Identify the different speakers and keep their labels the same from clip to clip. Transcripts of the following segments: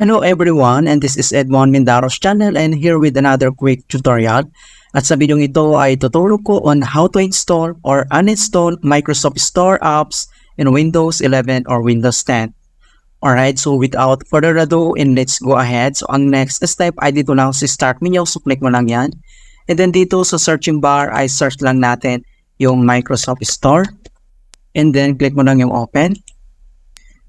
Speaker 1: Hello everyone, and this is Edmond Mindaro's channel and here with another quick tutorial. At sa video ito ay tuturo ko on how to install or uninstall Microsoft Store apps in Windows 11 or Windows 10. Alright, so without further ado, let's go ahead. So ang next step ay dito lang sa start menu, so click mo lang yan. And then dito sa searching bar ay search lang natin yung Microsoft Store. And then click mo lang yung open.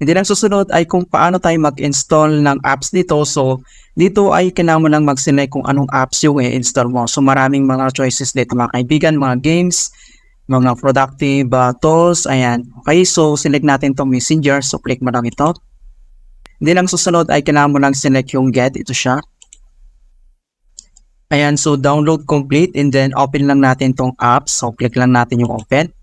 Speaker 1: And then ang susunod ay kung paano tayo mag-install ng apps dito. So dito ay kailangan mo lang mag-select kung anong apps yung i-install mo. So maraming mga choices dito mga kaibigan, mga games, mga productive tools, ayan. Okay, so select natin itong Messenger. So click mo lang ito. And then ang susunod ay kailangan mo lang select yung get, ito siya. Ayan, so download complete and then open lang natin itong apps. So click lang natin yung open.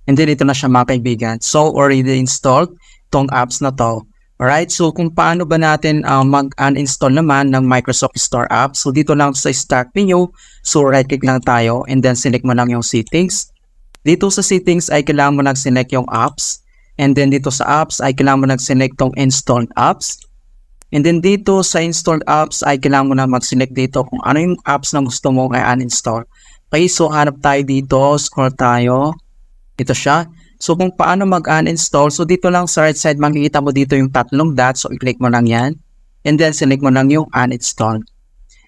Speaker 1: And then ito na siya mga kaibigan. So already installed itong apps na to. Alright, so kung paano ba natin mag-uninstall naman ng Microsoft Store app. So dito lang sa start menu. So right click lang tayo and then select mo lang yung settings. Dito sa settings ay kailangan mo nag-select yung apps. And then dito sa apps ay kailangan mo nag-select tong installed apps. And then dito sa installed apps ay kailangan mo na mag-select dito kung ano yung apps na gusto mo i-uninstall. Okay, so hanap tayo dito, scroll tayo. Ito siya. So kung paano mag-uninstall, so dito lang sa right side makikita mo dito yung tatlong dots. So i-click mo lang yan. And then select mo lang yung uninstall.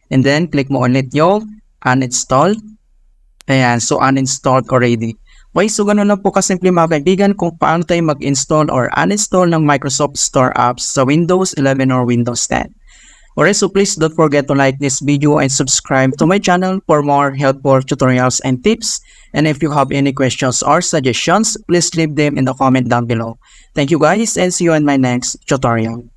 Speaker 1: And then click mo ulit yung uninstall. Ayan, so uninstalled already. Okay, so ganun lang po kasimple mga kaibigan kung paano tayo mag-install or uninstall ng Microsoft Store apps sa Windows 11 or Windows 10. Alright, so please don't forget to like this video and subscribe to my channel for more helpful tutorials and tips. And if you have any questions or suggestions, please leave them in the comment down below. Thank you guys and see you in my next tutorial.